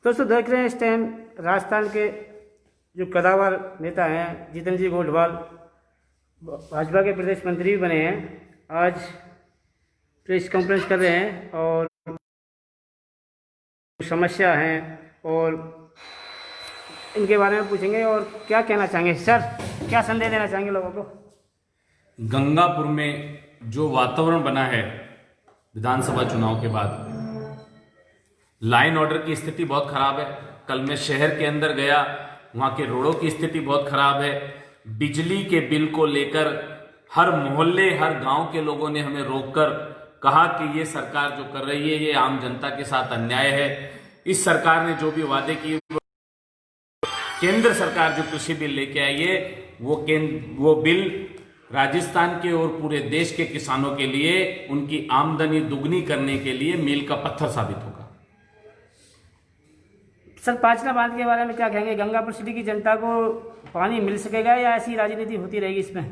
दोस्तों देख रहे हैं इस टाइम राजस्थान के जो कदावर नेता हैं जीतन जी गोठवाल भाजपा के प्रदेश मंत्री भी बने हैं। आज प्रेस कॉन्फ्रेंस कर रहे हैं और समस्या हैं और इनके बारे में पूछेंगे और क्या कहना चाहेंगे। सर, क्या संदेश देना चाहेंगे लोगों को? गंगापुर में जो वातावरण बना है विधानसभा चुनाव के बाद, लाइन ऑर्डर की स्थिति बहुत खराब है। कल मैं शहर के अंदर गया, वहां के रोडों की स्थिति बहुत खराब है। बिजली के बिल को लेकर हर मोहल्ले हर गांव के लोगों ने हमें रोककर कहा कि ये सरकार जो कर रही है ये आम जनता के साथ अन्याय है। इस सरकार ने जो भी वादे किए, केंद्र सरकार जो कृषि बिल लेके आई है वो बिल राजस्थान के और पूरे देश के किसानों के लिए उनकी आमदनी दुगनी करने के लिए मील का पत्थर साबित होगा। सर, पांचना बांध के बारे में क्या कहेंगे? गंगापुर सिटी की जनता को पानी मिल सकेगा या ऐसी राजनीति होती रहेगी इसमें?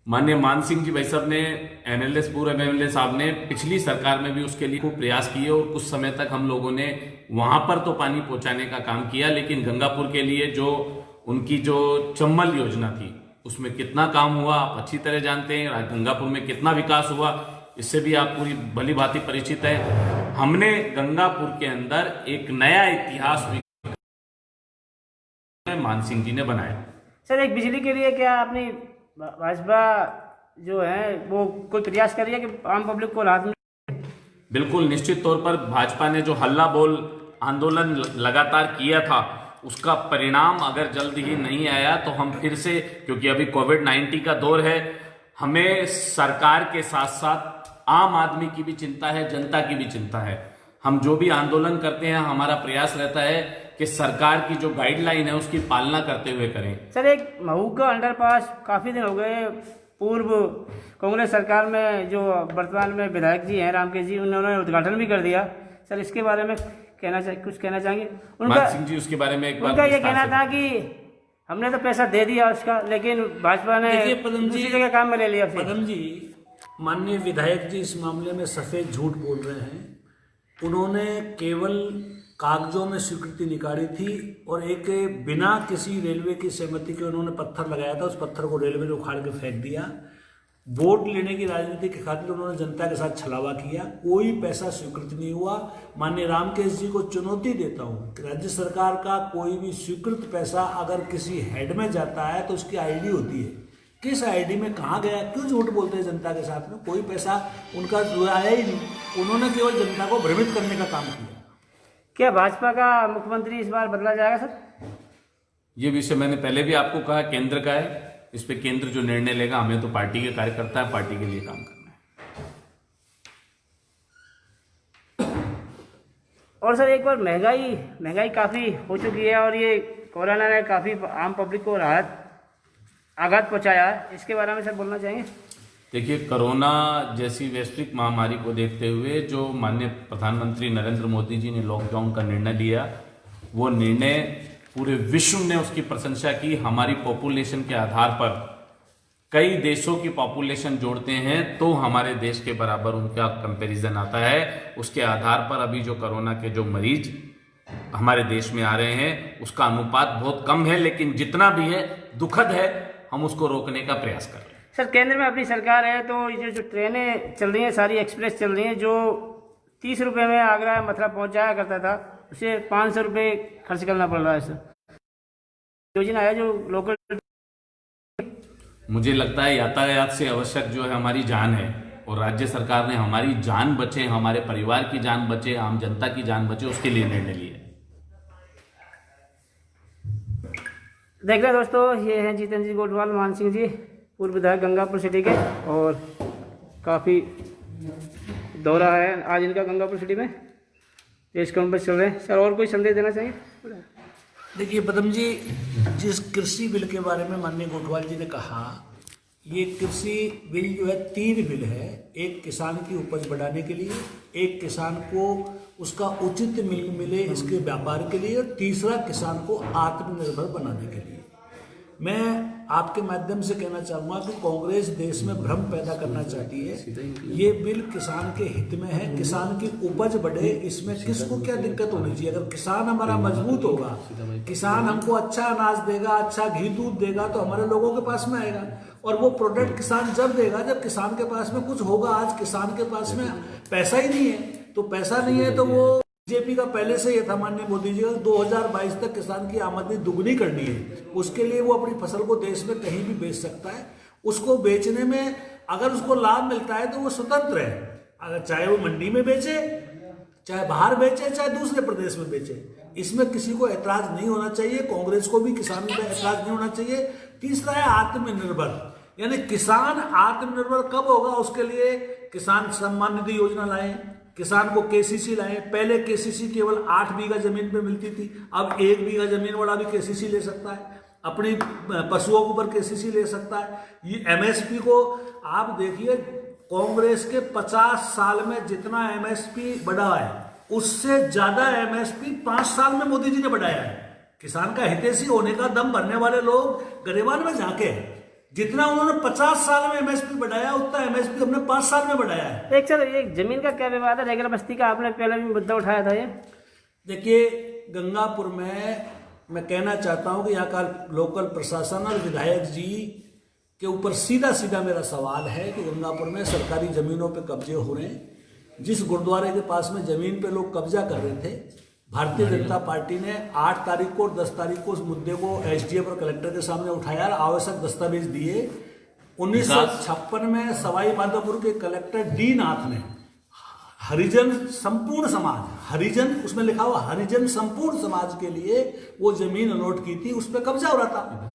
माननीय मान सिंह जी भाई साहब ने पूर्व एमएलए साहब ने पिछली सरकार में भी उसके लिए खूब प्रयास किए और कुछ समय तक हम लोगों ने वहां पर तो पानी पहुंचाने का काम किया, लेकिन गंगापुर के लिए जो उनकी जो चम्बल योजना थी उसमें कितना काम हुआ आप अच्छी तरह जानते हैं। गंगापुर में कितना विकास हुआ इससे भी आप पूरी भली भांति परिचित है। हमने गंगापुर के अंदर एक नया इतिहास मान सिंह जी ने बनाया। सर, एक बिजली के लिए क्या अपनी भाजपा जो है वो कोई प्रयास कर रही है कि आम पब्लिक को राहत मिले? बिल्कुल, निश्चित तौर पर भाजपा ने जो हल्ला बोल आंदोलन लगातार किया था उसका परिणाम अगर जल्द ही नहीं आया तो हम फिर से, क्योंकि अभी कोविड-19 का दौर है, हमें सरकार के साथ साथ आम आदमी की भी चिंता है, जनता की भी चिंता है। हम जो भी आंदोलन करते हैं हमारा प्रयास रहता है कि सरकार की जो गाइडलाइन है उसकी पालना करते हुए करें। सर, एक महू का अंडरपास काफी दिन हो गए, पूर्व कांग्रेस सरकार में जो वर्तमान में विधायक जी हैं रामकेश जी, उन्होंने उद्घाटन भी कर दिया। सर, इसके बारे में कुछ कहना चाहेंगे? मान सिंह जी, उसके बारे में एक बार उनका ये कहना था कि हमने तो पैसा दे दिया उसका, लेकिन भाजपा ने दूसरी जगह काम में ले लिया। पदम जी, माननीय विधायक जी इस मामले में सफेद झूठ बोल रहे हैं। उन्होंने केवल कागजों में स्वीकृति निकाली थी और एक बिना किसी रेलवे की सहमति के उन्होंने पत्थर लगाया था, उस पत्थर को रेलवे ने उखाड़ के फेंक दिया। वोट लेने की राजनीति के खातिर उन्होंने जनता के साथ छलावा किया, कोई पैसा स्वीकृत नहीं हुआ। माननीय रामकेश जी को चुनौती देता हूं कि राज्य सरकार का कोई भी स्वीकृत पैसा अगर किसी हेड में जाता है तो उसकी आईडी होती है, किस आईडी में कहाँ गया, क्यों झूठ बोलते हैं जनता के साथ में? कोई पैसा उनका आया ही नहीं, उन्होंने केवल जनता को भ्रमित करने का काम किया। क्या भाजपा का मुख्यमंत्री इस बार बदला जाएगा? सर, ये विषय मैंने पहले भी आपको कहा, केंद्र का है, इस पे केंद्र जो निर्णय लेगा, हमें तो पार्टी के कार्यकर्ता है, पार्टी के लिए काम करना है। और सर, एक बार महंगाई काफी हो चुकी है और ये कोरोना ने काफी आम पब्लिक को आघात पहुंचाया है, इसके बारे में सर बोलना चाहेंगे? देखिए, कोरोना जैसी वैश्विक महामारी को देखते हुए जो माननीय प्रधानमंत्री नरेंद्र मोदी जी ने लॉकडाउन का निर्णय लिया, वो निर्णय पूरे विश्व ने उसकी प्रशंसा की। हमारी पॉपुलेशन के आधार पर कई देशों की पॉपुलेशन जोड़ते हैं तो हमारे देश के बराबर उनका कंपैरिजन आता है। उसके आधार पर अभी जो कोरोना के जो मरीज हमारे देश में आ रहे हैं उसका अनुपात बहुत कम है, लेकिन जितना भी है दुखद है, हम उसको रोकने का प्रयास कर रहे हैं। सर, केंद्र में अपनी सरकार है तो ये जो ट्रेनें चल रही हैं, सारी एक्सप्रेस चल रही हैं, जो 30 रुपये में आगरा मथुरा पहुंच जाया करता था उसे 500 रुपये खर्च करना पड़ रहा है। सर, योजना है जो लोकल, मुझे लगता है यातायात से आवश्यक जो है हमारी जान है और राज्य सरकार ने हमारी जान बचे, हमारे परिवार की जान बचे, आम जनता की जान बचे, उसके लिए निर्णय लिया। देख रहे दोस्तों, ये हैं जीतन जी गोठवाल मान सिंह जी, पूर्व विधायक गंगापुर सिटी के, और काफ़ी दौरा है आज इनका गंगापुर सिटी में, प्रेस कॉन्फ्रेंस चल रहे हैं। सर, और कोई संदेश देना चाहिए? देखिए पदम जी, जिस कृषि बिल के बारे में माननीय गोठवाल जी ने कहा, ये कृषि बिल जो है 3 बिल है। एक किसान की उपज बढ़ाने के लिए, एक किसान को उसका उचित मूल्य मिले इसके व्यापार के लिए, और तीसरा किसान को आत्मनिर्भर बनाने के लिए। मैं आपके माध्यम से कहना चाहूंगा कि कांग्रेस देश में भ्रम पैदा करना चाहती है। ये बिल किसान के हित में है, किसान की उपज बढ़े, इसमें किसको क्या दिक्कत होनी चाहिए। अगर किसान हमारा मजबूत होगा, किसान हमको अच्छा अनाज देगा, अच्छा घी दूध देगा, तो हमारे लोगों के पास में आएगा। और वो प्रोडक्ट किसान जब देगा जब किसान के पास में कुछ होगा। आज किसान के पास में पैसा ही नहीं है, तो पैसा नहीं है तो वो बीजेपी का पहले से ये था माननीय मोदी जी का 2022 तक किसान की आमदनी दुगनी करनी है। उसके लिए वो अपनी फसल को देश में कहीं भी बेच सकता है। उसको बेचने में अगर उसको लाभ मिलता है तो वो स्वतंत्र है, अगर चाहे वो मंडी में बेचे, चाहे बाहर बेचे, चाहे दूसरे प्रदेश में बेचे, इसमें किसी को ऐतराज नहीं होना चाहिए। कांग्रेस को भी किसान में ऐतराज नहीं होना चाहिए। तीसरा है आत्मनिर्भर, यानी किसान आत्मनिर्भर कब होगा, उसके लिए किसान सम्मान निधि योजना लाएं, किसान को केसीसी लाएं। पहले केसीसी केवल 8 बीघा जमीन पे मिलती थी, अब 1 बीघा जमीन वाला भी केसीसी ले सकता है, अपनी पशुओं के ऊपर केसीसी ले सकता है। ये एमएसपी को आप देखिए, कांग्रेस के 50 साल में जितना एमएसपी बढ़ा है उससे ज्यादा एमएसपी 5 साल में मोदी जी ने बढ़ाया है। किसान का हितैषी होने का दम भरने वाले लोग गरेबान में झांके, जितना उन्होंने 50 साल में एमएसपी बढ़ाया उतना एमएसपी हमने 5 साल में बढ़ाया है। एक चलो, एक जमीन का क्या विवाद है, रेगरा बस्ती का आपने पहले भी मुद्दा उठाया था। ये देखिए, गंगापुर में मैं कहना चाहता हूं कि यहाँ का लोकल प्रशासन और विधायक जी के ऊपर सीधा सीधा मेरा सवाल है कि गंगापुर में सरकारी जमीनों पे कब्जे हो रहे हैं। जिस गुरुद्वारे के पास में जमीन पे लोग कब्जा कर रहे थे, भारतीय जनता पार्टी ने 8 तारीख को और 10 तारीख को उस मुद्दे को एसडीएम और कलेक्टर के सामने उठाया, आवश्यक दस्तावेज दिए। 1956 में सवाई माधोपुर के कलेक्टर डी नाथ ने हरिजन संपूर्ण समाज, हरिजन उसमें लिखा हुआ हरिजन संपूर्ण समाज के लिए वो जमीन अलॉट की थी, उस पर कब्जा हो रहा था।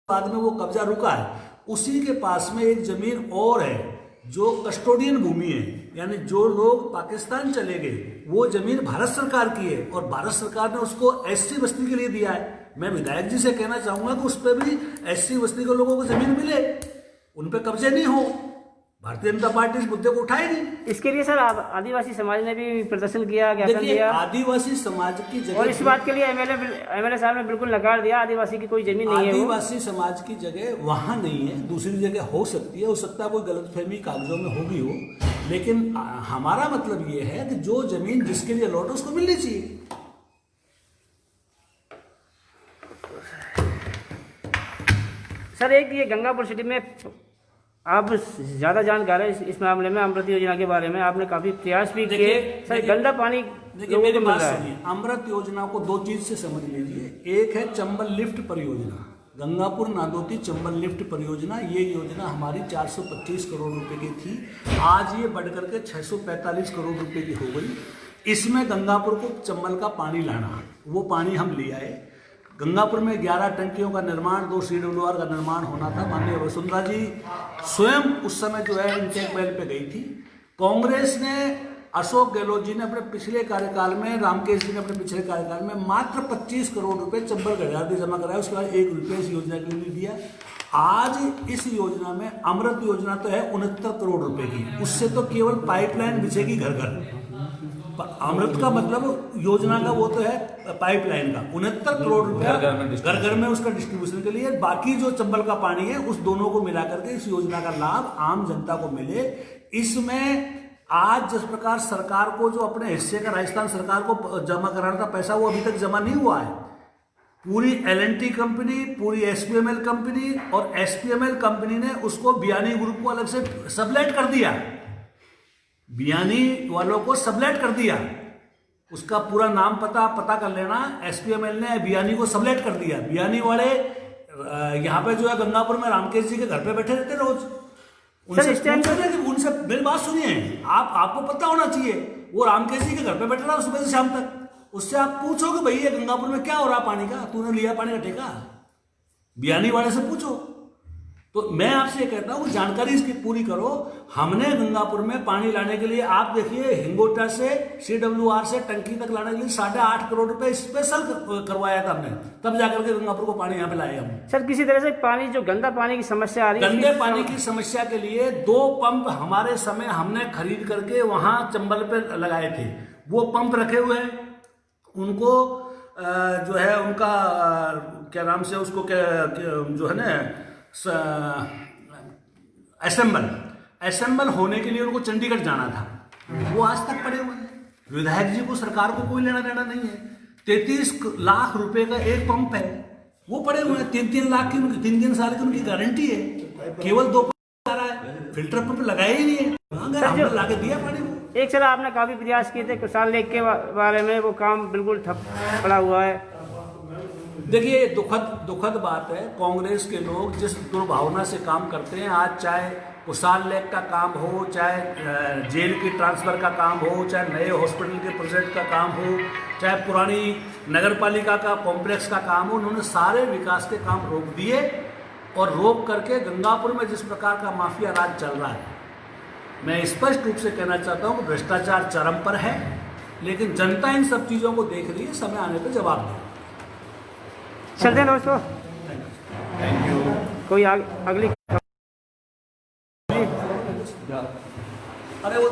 बाद में वो कब्जा रुका है। उसी के पास में एक जमीन और है जो कस्टोडियन भूमि है, यानी जो लोग पाकिस्तान चले गए वो जमीन भारत सरकार की है और भारत सरकार ने उसको एससी बस्ती के लिए दिया है। मैं विधायक जी से कहना चाहूंगा कि उस पर भी एससी बस्ती के लोगों को जमीन मिले, उन पर कब्जे नहीं हो। भारतीय जनता पार्टी इस मुद्दे को उठाई नहीं। इसके लिए सर आदिवासी समाज ने भी प्रदर्शन किया, ज्ञापन दिया। आदिवासी समाज की जगह, और इस बात के लिए एमएलए साहब ने बिल्कुल नकार दिया, आदिवासी की कोई जमीन नहीं है। आदिवासी समाज की जगह वहां नहीं है, दूसरी जगह हो सकती है। हो सकता है कोई गलतफहमी कागजों में होगी हो, लेकिन हमारा मतलब ये है कि जो जमीन जिसके लिए अलॉट है उसको मिलनी चाहिए। सर एक ये गंगापुर सिटी में आप ज्यादा जानकार है इस मामले में, अमृत योजना के बारे में आपने काफी प्रयास भी किए। सर गंदा पानी देखिए, मेरी बात सुनिए, अमृत योजना को 2 चीज से समझ लीजिए। एक है चंबल लिफ्ट परियोजना, गंगापुर नादोती चंबल लिफ्ट परियोजना। ये योजना हमारी 425 करोड़ रुपए की थी, आज ये बढ़ करके 645 करोड़ रुपए की हो गई। इसमें गंगापुर को चंबल का पानी लाना, वो पानी हम ले आए। गंगापुर में 11 टंकियों का निर्माण, 2 CWR का निर्माण होना था। माननीय वसुंधरा जी स्वयं उस समय जो है इंटेक वेल पे गई थी। कांग्रेस ने, अशोक गहलोत जी ने अपने पिछले कार्यकाल में, रामकेश जी ने अपने पिछले कार्यकाल में मात्र 25 करोड़ रुपए चंबल गढ़ियार जमा कराया, उसके बाद 1 रुपये इस योजना के लिए दिया। आज इस योजना में अमृत योजना तो है 69 करोड़ रुपए की, उससे तो केवल पाइपलाइन बिछेगी घर घर। अमृत का मतलब योजना का वो तो है पाइपलाइन का, 69 करोड़ रुपया घर घर में उसका डिस्ट्रीब्यूशन के लिए। बाकी जो चंबल का पानी है उस दोनों को मिला करके इस योजना का लाभ आम जनता को मिले। इसमें आज जिस प्रकार सरकार को जो अपने हिस्से का राजस्थान सरकार को जमा कराना था पैसा, वो अभी तक जमा नहीं हुआ है। पूरी L&T कंपनी, पूरी SPML कंपनी और SPML कंपनी ने उसको बियानी ग्रुप को अलग से सबलेट कर दिया, बियानी वालों को सबलेट कर दिया। उसका पूरा नाम पता कर लेना। SPML ने बियानी को सबलेट कर दिया। बियानी वाले यहाँ पे जो है गंगापुर में रामकेश जी के घर पे बैठे रहते रोज, उनसे मेरी बात सुनिए, आपको पता होना चाहिए, वो रामकेश जी के घर पे बैठे रहा सुबह से शाम तक। उससे आप पूछो कि भैया गंगापुर में क्या हो रहा पानी का, तूने लिया पानी का ठेका? बियानी वाले से पूछो। तो मैं आपसे कहता हूं जानकारी इसकी पूरी करो। हमने गंगापुर में पानी लाने के लिए, आप देखिए, हिंगोटा से CWR से टंकी तक लाने के लिए 8.5 करोड़ रुपए स्पेशल करवाया था हमने, तब जाकर के गंगापुर को पानी यहाँ पे लाए हम। सर किसी तरह से पानी, जो गंदा पानी की समस्या आ रही है, गंदे पानी की समस्या के लिए 2 पंप हमारे समय हमने खरीद करके वहां चंबल पे लगाए थे। वो पंप रखे हुए हैं, उनको जो है उनका क्या नाम से उसको जो है ना असेंबल होने के लिए उनको चंडीगढ़ जाना था, वो आज तक पड़े हुए हैं। विधायक जी को, सरकार को कोई लेना देना नहीं है। 33 लाख रुपए का एक पंप है, वो पड़े हुए हैं। 3-3 लाख की उनकी 3-3 साल की उनकी गारंटी है, केवल 2 पंप आ रहा है, फिल्टर पंप लगाए ही नहीं है। अगर हमने लाके दिया पानी को। एक सर आपने काफ़ी प्रयास किए थे कुशाल लेक के बारे में, वो काम बिल्कुल ठप पड़ा हुआ है। देखिए दुखद बात है, कांग्रेस के लोग जिस दुर्भावना से काम करते हैं, आज चाहे कुशाल लेक का काम हो, चाहे जेल की ट्रांसफर का काम हो, चाहे नए हॉस्पिटल के प्रोजेक्ट का काम हो, चाहे पुरानी नगरपालिका का कॉम्प्लेक्स का काम हो, उन्होंने सारे विकास के काम रोक दिए। और रोक करके गंगापुर में जिस प्रकार का माफिया राज चल रहा है, मैं स्पष्ट रूप से कहना चाहता हूँ कि भ्रष्टाचार चरम पर है। लेकिन जनता इन सब चीज़ों को देख रही है, समय आने पर जवाब दें। चलते हैं दोस्तों, थैंक यू। कोई अगली अरे वो